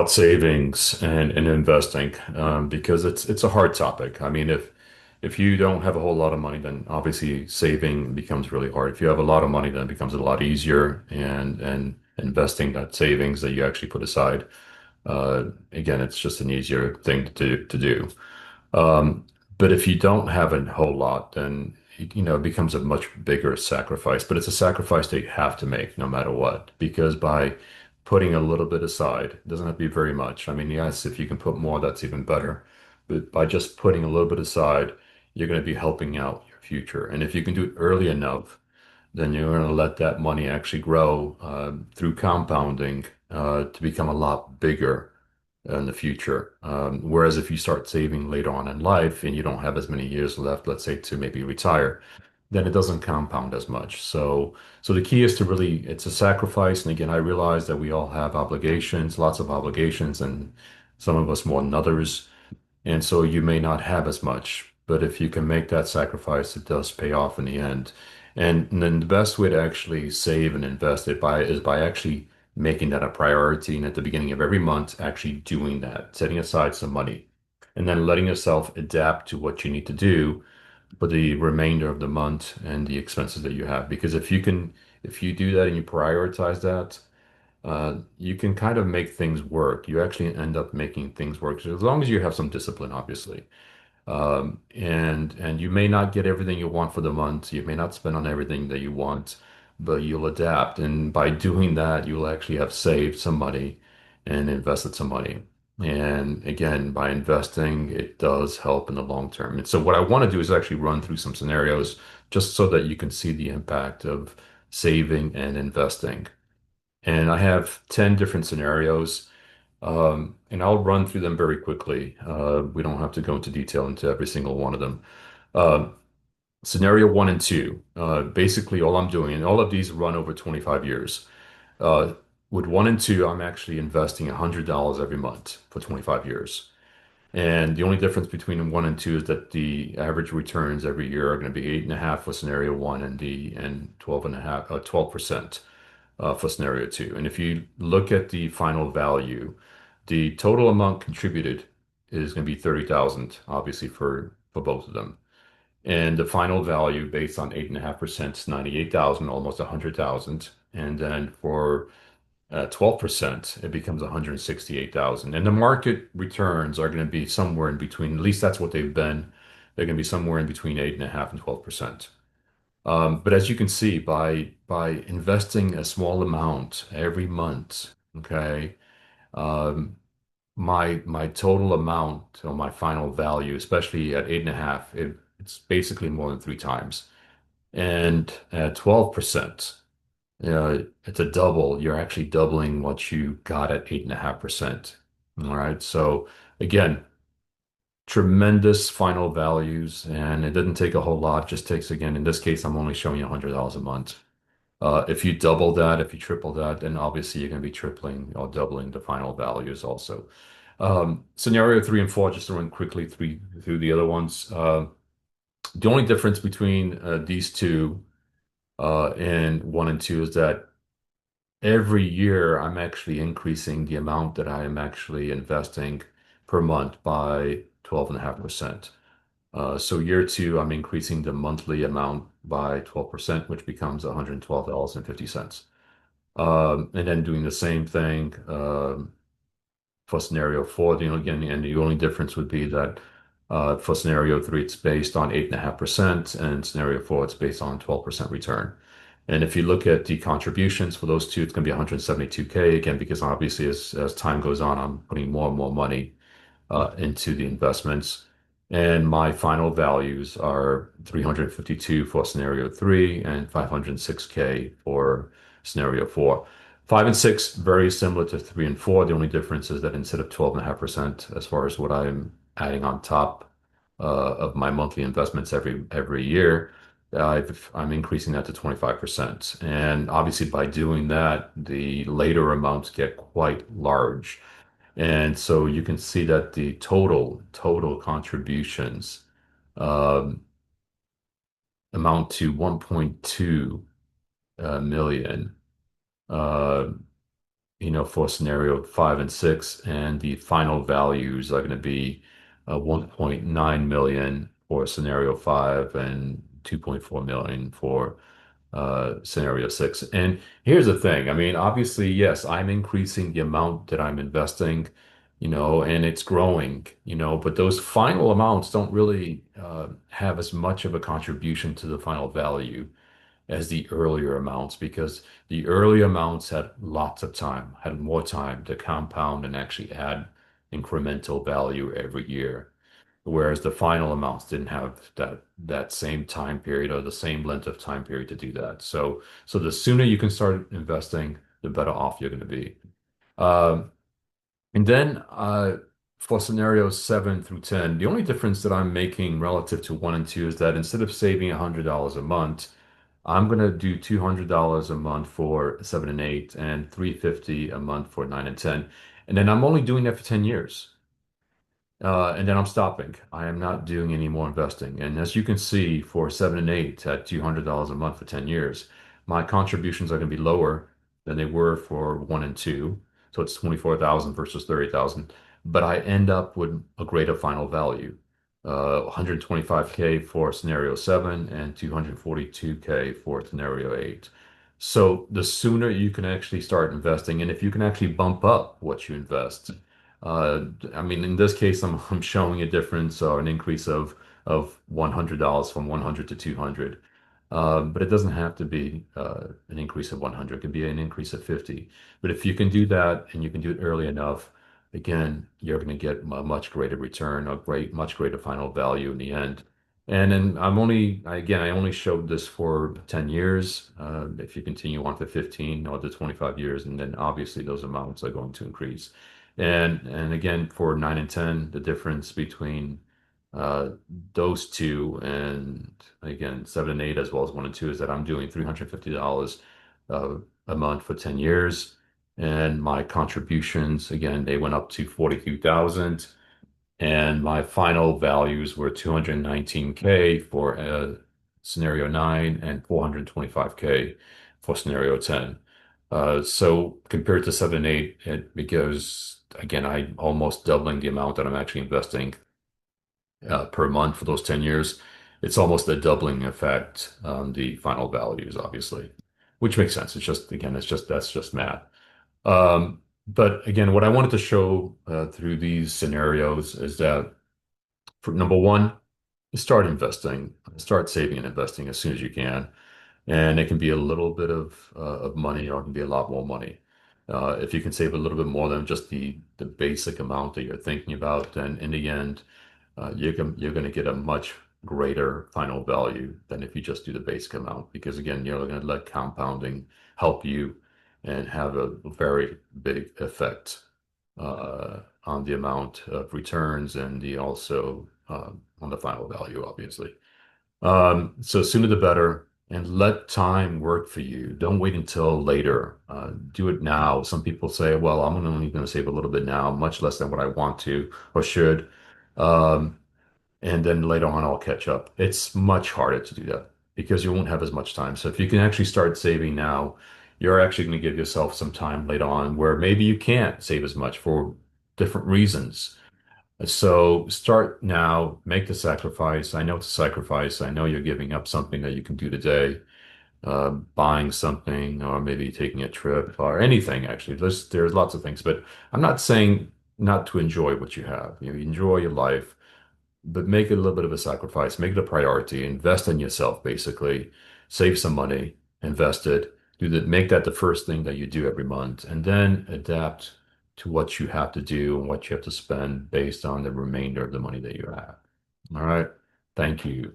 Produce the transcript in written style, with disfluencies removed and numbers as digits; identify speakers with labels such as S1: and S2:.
S1: about savings and investing because it's a hard topic. I mean, if you don't have a whole lot of money, then obviously saving becomes really hard. If you have a lot of money, then it becomes a lot easier, and investing that savings that you actually put aside, again, it's just an easier thing to do. Um, but if you don't have a whole lot, then it becomes a much bigger sacrifice. But it's a sacrifice that you have to make no matter what, because by putting a little bit aside, it doesn't have to be very much. I mean, yes, if you can put more, that's even better. But by just putting a little bit aside, you're going to be helping out your future. And if you can do it early enough, then you're going to let that money actually grow through compounding to become a lot bigger in the future. Whereas if you start saving later on in life and you don't have as many years left, let's say to maybe retire, then it doesn't compound as much. So the key is to really, it's a sacrifice. And again, I realize that we all have obligations, lots of obligations, and some of us more than others. And so you may not have as much, but if you can make that sacrifice, it does pay off in the end. And then the best way to actually save and invest it by is by actually making that a priority. And at the beginning of every month, actually doing that, setting aside some money, and then letting yourself adapt to what you need to do for the remainder of the month and the expenses that you have. Because if you do that and you prioritize that, you can kind of make things work. You actually end up making things work as long as you have some discipline, obviously. And you may not get everything you want for the month. You may not spend on everything that you want, but you'll adapt. And by doing that, you'll actually have saved some money and invested some money. And again, by investing, it does help in the long term. And so what I want to do is actually run through some scenarios just so that you can see the impact of saving and investing. And I have 10 different scenarios, and I'll run through them very quickly. We don't have to go into detail into every single one of them. Uh, Scenario one and two, basically all I'm doing, and all of these run over 25 years. Uh, with one and two, I'm actually investing $100 every month for 25 years. And the only difference between one and two is that the average returns every year are going to be 8.5 for scenario one and 12% for scenario two. And if you look at the final value, the total amount contributed is going to be 30,000, obviously for both of them. And the final value based on 8.5% is 98,000, almost 100,000. And then for 12%, it becomes 168,000. And the market returns are going to be somewhere in between, at least that's what they've been. They're going to be somewhere in between 8.5 and 12%. But as you can see, by investing a small amount every month, okay, um, my total amount or my final value, especially at 8.5, it's basically more than three times. And at 12%, it's a double. You're actually doubling what you got at 8.5%. All right. So again, tremendous final values, and it didn't take a whole lot. It just takes, again, in this case, I'm only showing you $100 a month. If you double that, if you triple that, then obviously you're going to be tripling or doubling the final values also. Scenario three and four, just to run quickly through the other ones. The only difference between these two and one and two is that every year I'm actually increasing the amount that I am actually investing per month by 12.5%. So year two, I'm increasing the monthly amount by 12%, which becomes $112.50. And then doing the same thing for scenario four, again, and the only difference would be that for scenario three, it's based on 8.5%, and scenario four, it's based on 12% return. And if you look at the contributions for those two, it's going to be 172K again, because obviously as time goes on, I'm putting more and more money into the investments. And my final values are 352 for scenario three and 506K for scenario four. Five and six, very similar to three and four. The only difference is that instead of 12.5%, as far as what I'm adding on top of my monthly investments every year, I'm increasing that to 25%. And obviously, by doing that, the later amounts get quite large. And so you can see that the total contributions um, amount to 1.2 million. Uh, for scenario 5 and 6, and the final values are going to be 1.9 million for scenario 5 and 2.4 million for scenario 6. And here's the thing. I mean, obviously, yes, I'm increasing the amount that I'm investing, and it's growing, but those final amounts don't really have as much of a contribution to the final value as the earlier amounts, because the early amounts had lots of time, had more time to compound and actually add incremental value every year. Whereas the final amounts didn't have that same time period or the same length of time period to do that. So the sooner you can start investing, the better off you're going to be. Um, and then for scenarios 7 through 10, the only difference that I'm making relative to 1 and 2 is that instead of saving $100 a month, I'm gonna do $200 a month for 7 and 8 and 350 a month for 9 and 10. And then I'm only doing that for 10 years. And then I'm stopping. I am not doing any more investing. And as you can see, for 7 and 8 at $200 a month for 10 years, my contributions are going to be lower than they were for 1 and 2. So it's 24,000 versus 30,000. But I end up with a greater final value. 125K for scenario 7 and 242K for scenario 8. So the sooner you can actually start investing, and if you can actually bump up what you invest, I mean, in this case, I'm showing a difference or an increase of $100 from 100 to 200. But it doesn't have to be an increase of 100. It could be an increase of 50. But if you can do that and you can do it early enough, again, you're going to get a much greater return, much greater final value in the end. And then I only showed this for 10 years. If you continue on to 15 or to 25 years, and then obviously those amounts are going to increase. And again, for 9 and 10, the difference between uh, those two and again 7 and 8 as well as 1 and 2 is that I'm doing $350 uh, a month for 10 years. And my contributions, again, they went up to 42,000. And my final values were 219K for scenario 9 and 425K for scenario 10. So compared to 7 and 8, because again, I'm almost doubling the amount that I'm actually investing per month for those 10 years. It's almost a doubling effect on the final values, obviously, which makes sense. It's just, again, that's just math. But again, what I wanted to show through these scenarios is that for number one, start investing, start saving and investing as soon as you can. And it can be a little bit of money, or it can be a lot more money. If you can save a little bit more than just the basic amount that you're thinking about, then in the end, you're going to get a much greater final value than if you just do the basic amount. Because again, you're going to let compounding help you and have a very big effect on the amount of returns and the also on the final value, obviously. So sooner the better, and let time work for you. Don't wait until later. Do it now. Some people say, well, I'm only going to save a little bit now, much less than what I want to or should. Um, and then later on, I'll catch up. It's much harder to do that because you won't have as much time. So if you can actually start saving now, you're actually going to give yourself some time later on where maybe you can't save as much for different reasons. So start now, make the sacrifice. I know it's a sacrifice. I know you're giving up something that you can do today, buying something, or maybe taking a trip, or anything actually. There's lots of things, but I'm not saying not to enjoy what you have. Enjoy your life, but make it a little bit of a sacrifice. Make it a priority. Invest in yourself, basically. Save some money, invest it. Make that the first thing that you do every month, and then adapt to what you have to do and what you have to spend based on the remainder of the money that you have. All right. Thank you.